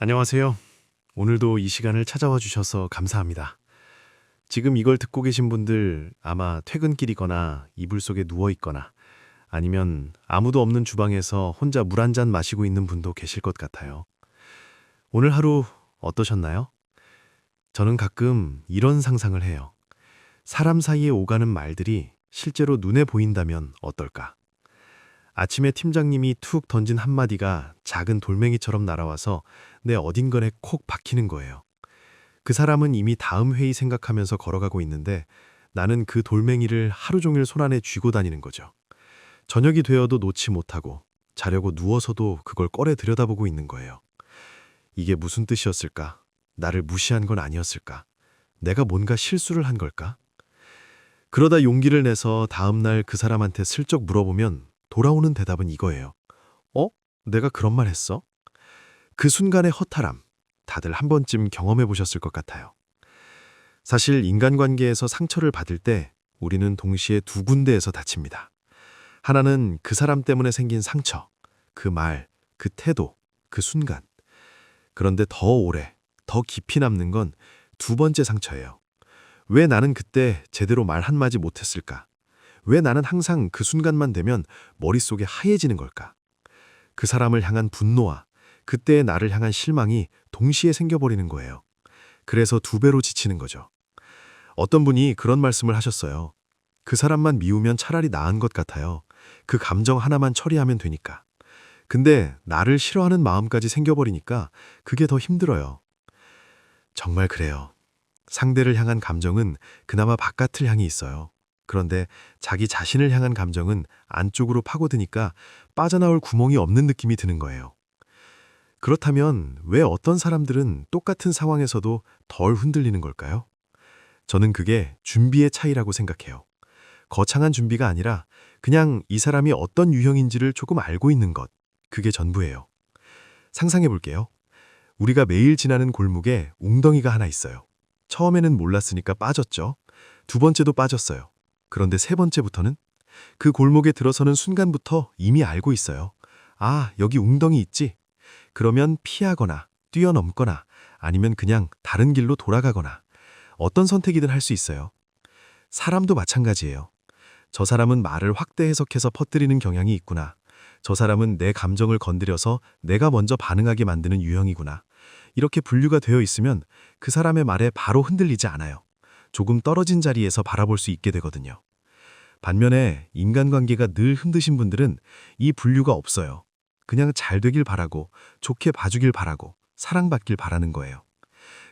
안녕하세요. 오늘도 이 시간을 찾아와 주셔서 감사합니다. 지금 이걸 듣고 계신 분들 아마 퇴근길이거나 이불 속에 누워 있거나 아니면 아무도 없는 주방에서 혼자 물 한 잔 마시고 있는 분도 계실 것 같아요. 오늘 하루 어떠셨나요? 저는 가끔 이런 상상을 해요. 사람 사이에 오가는 말들이 실제로 눈에 보인다면 어떨까? 아침에 팀장님이 툭 던진 한마디가 작은 돌멩이처럼 날아와서 내 어딘가에 콕 박히는 거예요. 그 사람은 이미 다음 회의 생각하면서 걸어가고 있는데 나는 그 돌멩이를 하루 종일 손안에 쥐고 다니는 거죠. 저녁이 되어도 놓지 못하고 자려고 누워서도 그걸 꺼내 들여다보고 있는 거예요. 이게 무슨 뜻이었을까? 나를 무시한 건 아니었을까? 내가 뭔가 실수를 한 걸까? 그러다 용기를 내서 다음날 그 사람한테 슬쩍 물어보면 돌아오는 대답은 이거예요. 어? 내가 그런 말 했어? 그 순간의 허탈함, 다들 한 번쯤 경험해 보셨을 것 같아요. 사실 인간관계에서 상처를 받을 때 우리는 동시에 두 군데에서 다칩니다. 하나는 그 사람 때문에 생긴 상처, 그 말, 그 태도, 그 순간. 그런데 더 오래, 더 깊이 남는 건 두 번째 상처예요. 왜 나는 그때 제대로 말 한마디 못했을까? 왜 나는 항상 그 순간만 되면 머릿속에 하얘지는 걸까? 그 사람을 향한 분노와 그때의 나를 향한 실망이 동시에 생겨버리는 거예요. 그래서 두 배로 지치는 거죠. 어떤 분이 그런 말씀을 하셨어요. 그 사람만 미우면 차라리 나은 것 같아요. 그 감정 하나만 처리하면 되니까. 근데 나를 싫어하는 마음까지 생겨버리니까 그게 더 힘들어요. 정말 그래요. 상대를 향한 감정은 그나마 바깥을 향해 있어요. 그런데 자기 자신을 향한 감정은 안쪽으로 파고드니까 빠져나올 구멍이 없는 느낌이 드는 거예요. 그렇다면 왜 어떤 사람들은 똑같은 상황에서도 덜 흔들리는 걸까요? 저는 그게 준비의 차이라고 생각해요. 거창한 준비가 아니라 그냥 이 사람이 어떤 유형인지를 조금 알고 있는 것, 그게 전부예요. 상상해 볼게요. 우리가 매일 지나는 골목에 웅덩이가 하나 있어요. 처음에는 몰랐으니까 빠졌죠. 두 번째도 빠졌어요. 그런데 세 번째부터는 그 골목에 들어서는 순간부터 이미 알고 있어요. 아, 여기 웅덩이 있지? 그러면 피하거나 뛰어넘거나 아니면 그냥 다른 길로 돌아가거나 어떤 선택이든 할 수 있어요. 사람도 마찬가지예요. 저 사람은 말을 확대 해석해서 퍼뜨리는 경향이 있구나. 저 사람은 내 감정을 건드려서 내가 먼저 반응하게 만드는 유형이구나. 이렇게 분류가 되어 있으면 그 사람의 말에 바로 흔들리지 않아요. 조금 떨어진 자리에서 바라볼 수 있게 되거든요. 반면에 인간관계가 늘 힘드신 분들은 이 분류가 없어요. 그냥 잘 되길 바라고, 좋게 봐주길 바라고, 사랑받길 바라는 거예요.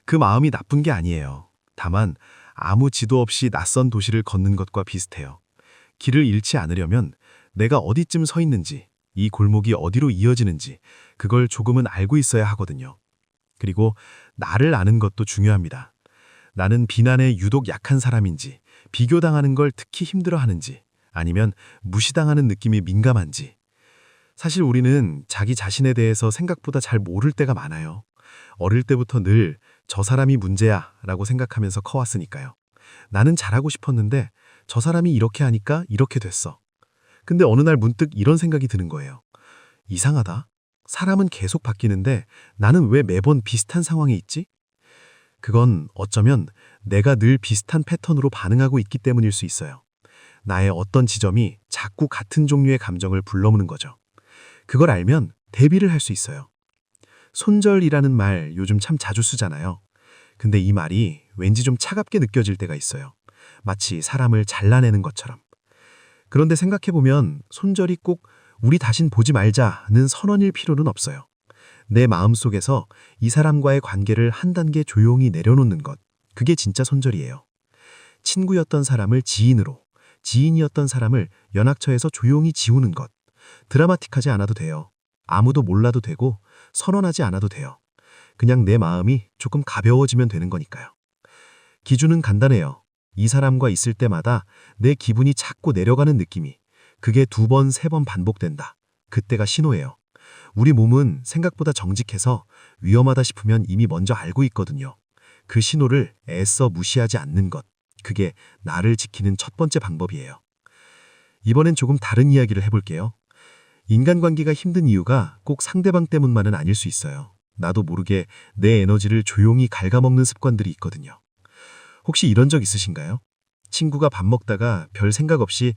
그 마음이 나쁜 게 아니에요. 다만 아무 지도 없이 낯선 도시를 걷는 것과 비슷해요. 길을 잃지 않으려면 내가 어디쯤 서 있는지, 이 골목이 어디로 이어지는지 그걸 조금은 알고 있어야 하거든요. 그리고 나를 아는 것도 중요합니다. 나는 비난에 유독 약한 사람인지, 비교당하는 걸 특히 힘들어하는지, 아니면 무시당하는 느낌이 민감한지. 사실 우리는 자기 자신에 대해서 생각보다 잘 모를 때가 많아요. 어릴 때부터 늘 저 사람이 문제야 라고 생각하면서 커왔으니까요. 나는 잘하고 싶었는데 저 사람이 이렇게 하니까 이렇게 됐어. 근데 어느 날 문득 이런 생각이 드는 거예요. 이상하다. 사람은 계속 바뀌는데 나는 왜 매번 비슷한 상황에 있지? 그건 어쩌면 내가 늘 비슷한 패턴으로 반응하고 있기 때문일 수 있어요. 나의 어떤 지점이 자꾸 같은 종류의 감정을 불러오는 거죠. 그걸 알면 대비를 할 수 있어요. 손절이라는 말 요즘 참 자주 쓰잖아요. 근데 이 말이 왠지 좀 차갑게 느껴질 때가 있어요. 마치 사람을 잘라내는 것처럼. 그런데 생각해보면 손절이 꼭 우리 다신 보지 말자는 선언일 필요는 없어요. 내 마음속에서 이 사람과의 관계를 한 단계 조용히 내려놓는 것, 그게 진짜 손절이에요. 친구였던 사람을 지인으로, 지인이었던 사람을 연락처에서 조용히 지우는 것. 드라마틱하지 않아도 돼요. 아무도 몰라도 되고 선언하지 않아도 돼요. 그냥 내 마음이 조금 가벼워지면 되는 거니까요. 기준은 간단해요. 이 사람과 있을 때마다 내 기분이 자꾸 내려가는 느낌이, 그게 2번, 3번 반복된다. 그때가 신호예요. 우리 몸은 생각보다 정직해서 위험하다 싶으면 이미 먼저 알고 있거든요. 그 신호를 애써 무시하지 않는 것, 그게 나를 지키는 첫 번째 방법이에요. 이번엔 조금 다른 이야기를 해볼게요. 인간관계가 힘든 이유가 꼭 상대방 때문만은 아닐 수 있어요. 나도 모르게 내 에너지를 조용히 갉아먹는 습관들이 있거든요. 혹시 이런 적 있으신가요? 친구가 밥 먹다가 별 생각 없이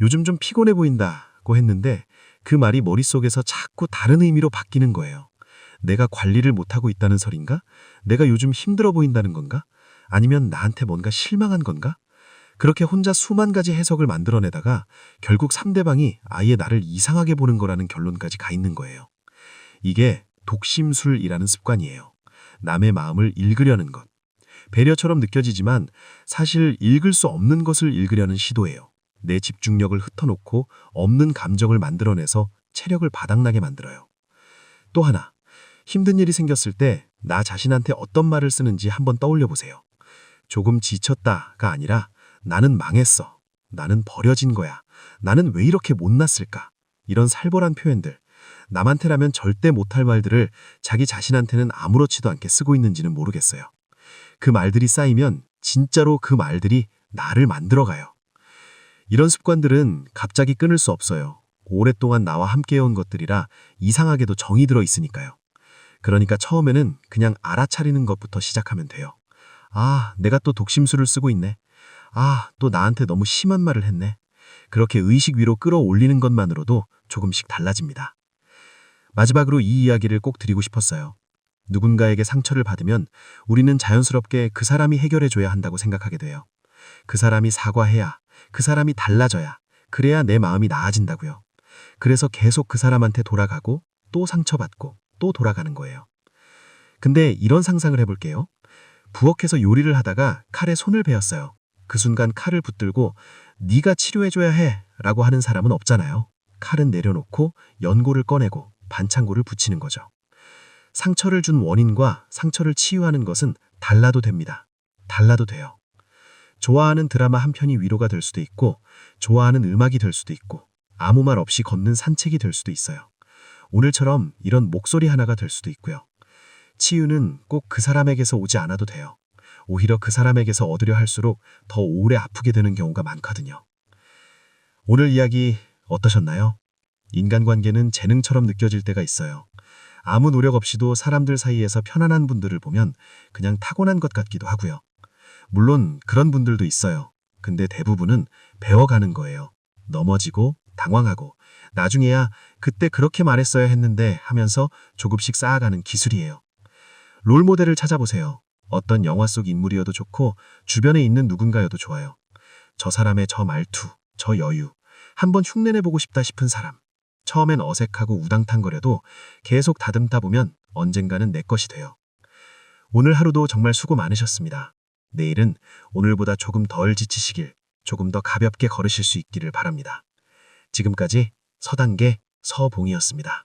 요즘 좀 피곤해 보인다고 했는데 그 말이 머릿속에서 자꾸 다른 의미로 바뀌는 거예요. 내가 관리를 못하고 있다는 설인가? 내가 요즘 힘들어 보인다는 건가? 아니면 나한테 뭔가 실망한 건가? 그렇게 혼자 수만 가지 해석을 만들어내다가 결국 상대방이 아예 나를 이상하게 보는 거라는 결론까지 가 있는 거예요. 이게 독심술이라는 습관이에요. 남의 마음을 읽으려는 것. 배려처럼 느껴지지만 사실 읽을 수 없는 것을 읽으려는 시도예요. 내 집중력을 흩어놓고 없는 감정을 만들어내서 체력을 바닥나게 만들어요. 또 하나, 힘든 일이 생겼을 때 나 자신한테 어떤 말을 쓰는지 한번 떠올려 보세요. 조금 지쳤다가 아니라 나는 망했어. 나는 버려진 거야. 나는 왜 이렇게 못났을까? 이런 살벌한 표현들. 남한테라면 절대 못할 말들을 자기 자신한테는 아무렇지도 않게 쓰고 있는지는 모르겠어요. 그 말들이 쌓이면 진짜로 그 말들이 나를 만들어가요. 이런 습관들은 갑자기 끊을 수 없어요. 오랫동안 나와 함께해온 것들이라 이상하게도 정이 들어 있으니까요. 그러니까 처음에는 그냥 알아차리는 것부터 시작하면 돼요. 아, 내가 또 독심술을 쓰고 있네. 아, 또 나한테 너무 심한 말을 했네. 그렇게 의식 위로 끌어올리는 것만으로도 조금씩 달라집니다. 마지막으로 이 이야기를 꼭 드리고 싶었어요. 누군가에게 상처를 받으면 우리는 자연스럽게 그 사람이 해결해줘야 한다고 생각하게 돼요. 그 사람이 사과해야, 그 사람이 달라져야, 그래야 내 마음이 나아진다고요. 그래서 계속 그 사람한테 돌아가고 또 상처받고 또 돌아가는 거예요. 근데 이런 상상을 해볼게요. 부엌에서 요리를 하다가 칼에 손을 베었어요. 그 순간 칼을 붙들고 네가 치료해줘야 해 라고 하는 사람은 없잖아요. 칼은 내려놓고 연고를 꺼내고 반창고를 붙이는 거죠. 상처를 준 원인과 상처를 치유하는 것은 달라도 됩니다. 달라도 돼요. 좋아하는 드라마 한 편이 위로가 될 수도 있고 좋아하는 음악이 될 수도 있고 아무 말 없이 걷는 산책이 될 수도 있어요. 오늘처럼 이런 목소리 하나가 될 수도 있고요. 치유는 꼭 그 사람에게서 오지 않아도 돼요. 오히려 그 사람에게서 얻으려 할수록 더 오래 아프게 되는 경우가 많거든요. 오늘 이야기 어떠셨나요? 인간관계는 재능처럼 느껴질 때가 있어요. 아무 노력 없이도 사람들 사이에서 편안한 분들을 보면 그냥 타고난 것 같기도 하고요. 물론 그런 분들도 있어요. 근데 대부분은 배워가는 거예요. 넘어지고 당황하고 나중에야 그때 그렇게 말했어야 했는데 하면서 조금씩 쌓아가는 기술이에요. 롤모델을 찾아보세요. 어떤 영화 속 인물이어도 좋고 주변에 있는 누군가여도 좋아요. 저 사람의 저 말투, 저 여유, 한번 흉내내보고 싶다 싶은 사람. 처음엔 어색하고 우당탕거려도 계속 다듬다 보면 언젠가는 내 것이 돼요. 오늘 하루도 정말 수고 많으셨습니다. 내일은 오늘보다 조금 덜 지치시길, 조금 더 가볍게 걸으실 수 있기를 바랍니다. 지금까지 서단계 서봉이었습니다.